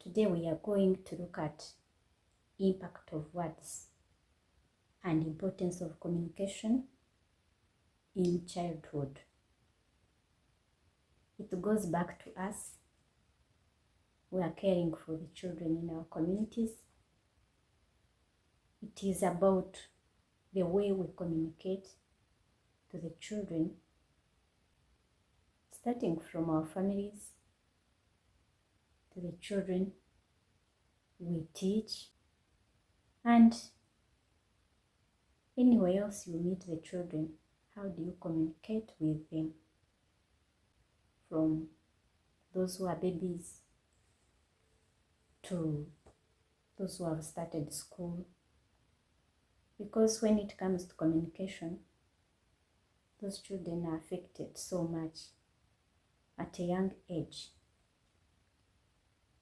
Today we are going to look at impact of words and importance of communication in childhood. It goes back to us. We are caring for the children in our communities. It is about the way we communicate to the children, starting from our families, to the children we teach, and anywhere else you meet the children. How do you communicate with them? From those who are babies to those who have started school. Because when it comes to communication, those children are affected so much at a young age.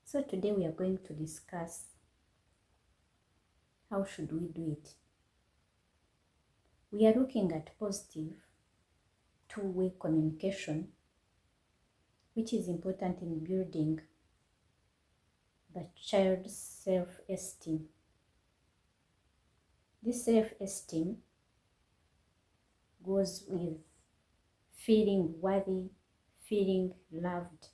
So today we are going to discuss how should we do it. We are looking at positive two-way communication, which is important in building the child's self-esteem. This self-esteem goes with feeling worthy, feeling loved.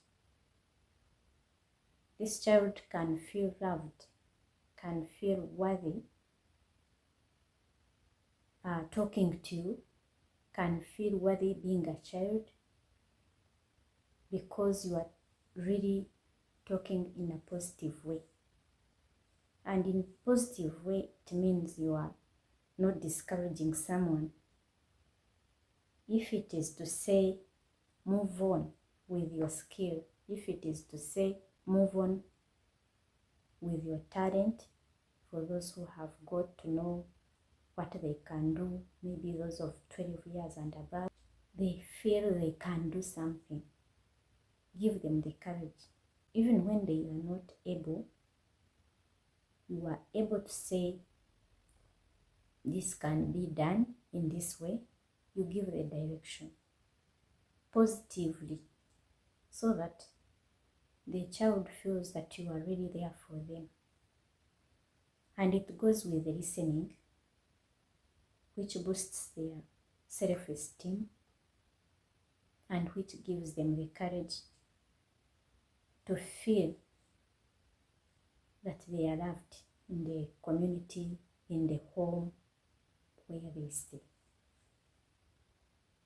This child can feel loved, can feel worthy, talking to you, can feel worthy being a child, because you are really talking in a positive way. And in positive way, it means you are not discouraging someone. If it is to say, move on with your skill, if it is to say, move on with your talent, for those who have got to know what they can do, maybe those of 12 years and above, they feel they can do something. Give them the courage. Even when they are not able, you are able to say, this can be done in this way. You give the direction positively, so that the child feels that you are really there for them. And it goes with the listening, which boosts their self-esteem and which gives them the courage to feel that they are loved in the community, in the home where they stay.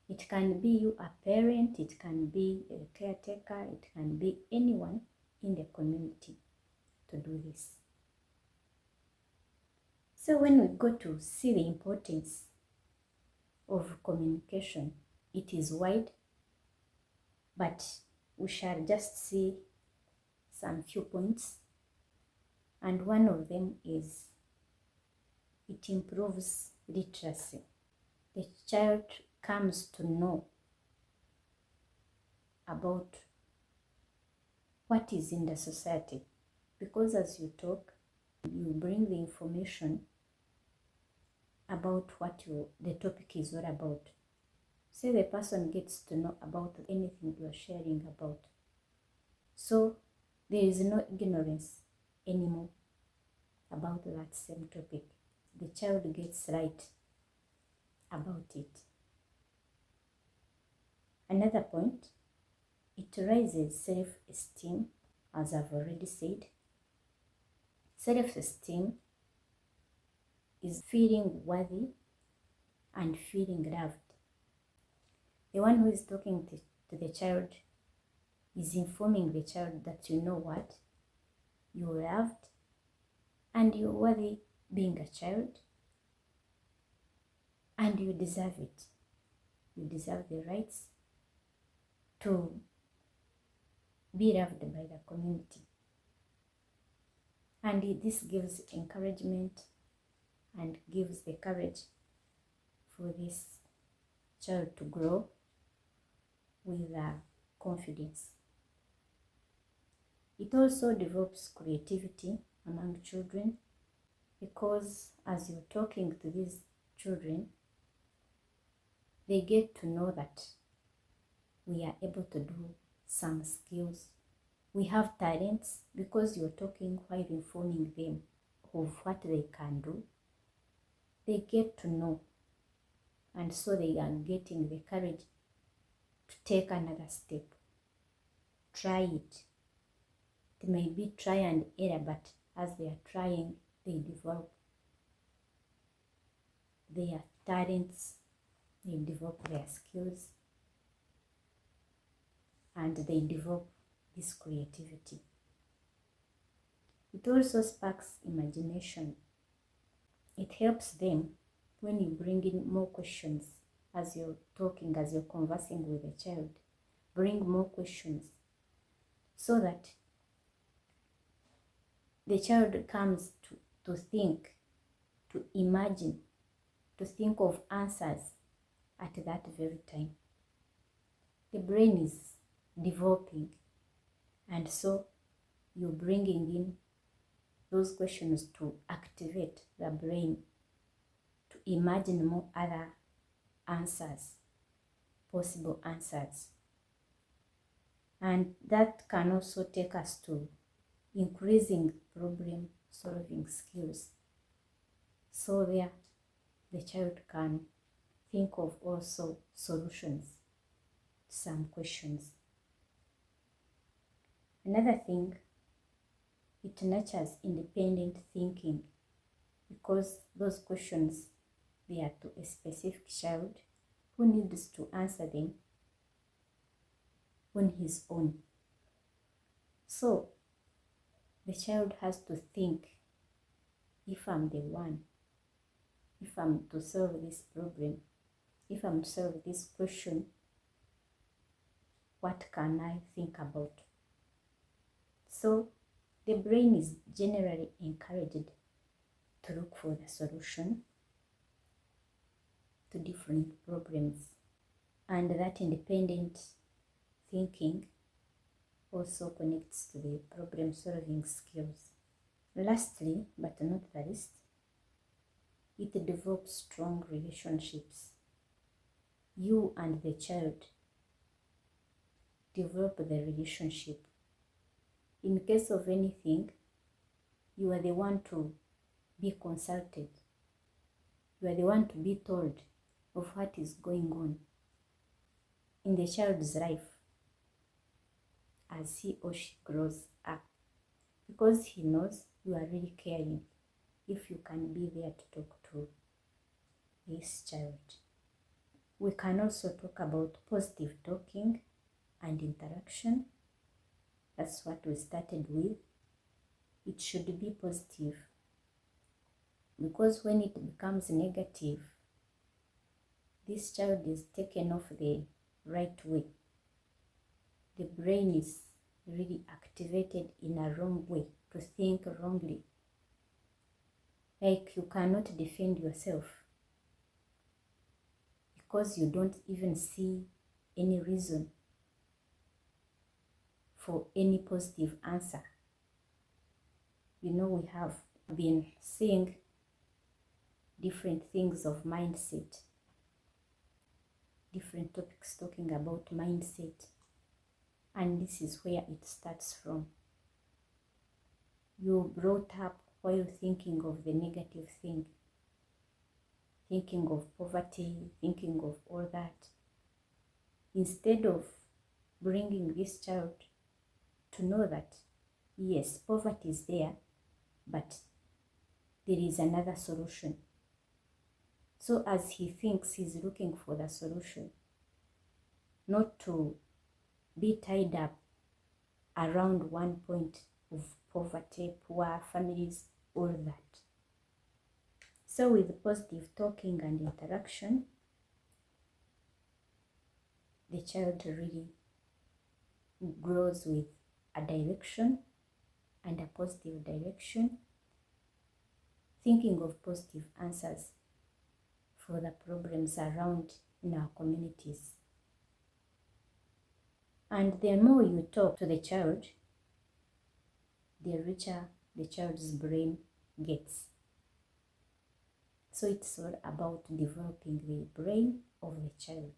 It can be you, a parent, it can be a caretaker, it can be anyone in the community to do this. So when we go to see the importance of communication, it is wide, but we shall just see some few points. And one of them is it improves literacy. The child comes to know about what is in the society, because as you talk, you bring the information about what the topic is all about. So the person gets to know about anything you are sharing about. So there is no ignorance anymore about that same topic. The child gets right about it. Another point, it raises self-esteem, as I've already said. Self-esteem is feeling worthy and feeling loved. The one who is talking to the child is informing the child that you know what, you're loved and you're worthy being a child, and you deserve it. You deserve the rights to be loved by the community. And this gives encouragement and gives the courage for this child to grow with confidence. It also develops creativity among children, because as you're talking to these children, they get to know that we are able to do some skills We have talents because you're talking while informing them of what they can do. They get to know, and so they are getting the courage to take another step. Try it. It may be try and error, but as they are trying, they develop their talents, they develop their skills, and they develop this creativity. It also sparks imagination. It helps them when you bring in more questions as you're talking, as you're conversing with a child. Bring more questions so that the child comes to think, to imagine, to think of answers at that very time. The brain is developing, and so you're bringing in those questions to activate the brain to imagine more other answers, possible answers. And that can also take us to increasing problem solving skills. So there, the child can think of also solutions to some questions. Another thing, it nurtures independent thinking, because those questions, they are to a specific child who needs to answer them on his own. So the child has to think, if I'm the one, if I'm to solve this problem, if I'm to solve this question, what can I think about? So the brain is generally encouraged to look for the solution to different problems, and that independent thinking also connects to the problem solving skills. Lastly, but not the least, it develops strong relationships. You and the child develop the relationship. In case of anything, you are the one to be consulted. You are the one to be told of what is going on in the child's life as he or she grows up, because he knows you are really caring if you can be there to talk to this child. We can also talk about positive talking and interaction. That's what we started with. It should be positive, because when it becomes negative, this child is taken off the right way. The brain is really activated in a wrong way, to think wrongly. Like you cannot defend yourself because you don't even see any reason for any positive answer. You know, we have been seeing different things of mindset, different topics talking about mindset, and this is where it starts from. You brought up while thinking of the negative thing, thinking of poverty, thinking of all that, instead of bringing this child to know that yes, poverty is there, but there is another solution. So as he thinks, he's looking for the solution, not to be tied up around one point of poverty, poor families, all that. So with positive talking and interaction, the child really grows with a direction and a positive direction, thinking of positive answers for the problems around in our communities. And the more you talk to the child, the richer the child's brain gets. So it's all about developing the brain of the child.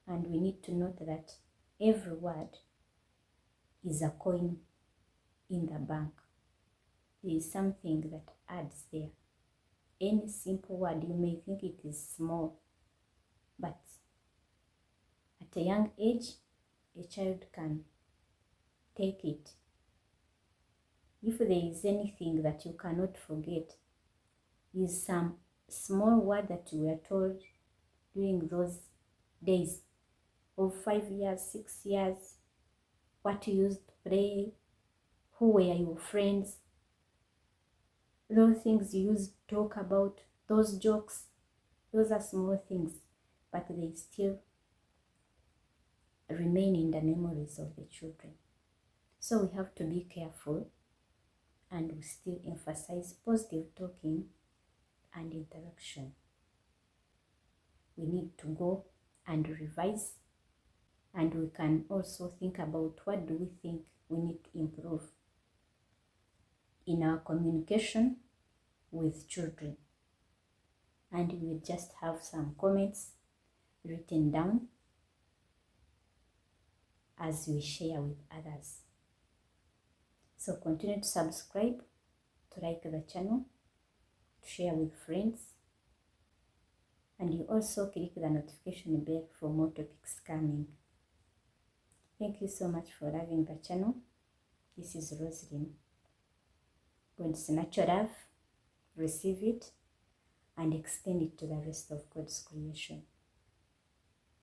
And we need to note that every word is a coin in the bank. There is something that adds there. Any simple word, you may think it is small, but at a young age, a child can take it. If there is anything that you cannot forget, is some small word that you were told during those days of 5 years, 6 years, what you used to play, who were your friends, those things you used to talk about, those jokes. Those are small things, but they still remain in the memories of the children. So we have to be careful, and we still emphasize positive talking and interaction. We need to go and revise, and we can also think about what do we think we need to improve in our communication with children. And we will just have some comments written down as we share with others. So continue to subscribe, to like the channel, to share with friends, and you also click the notification bell for more topics coming. Thank you so much for loving the channel. This is Roslyn. God's natural love, receive it and extend it to the rest of God's creation.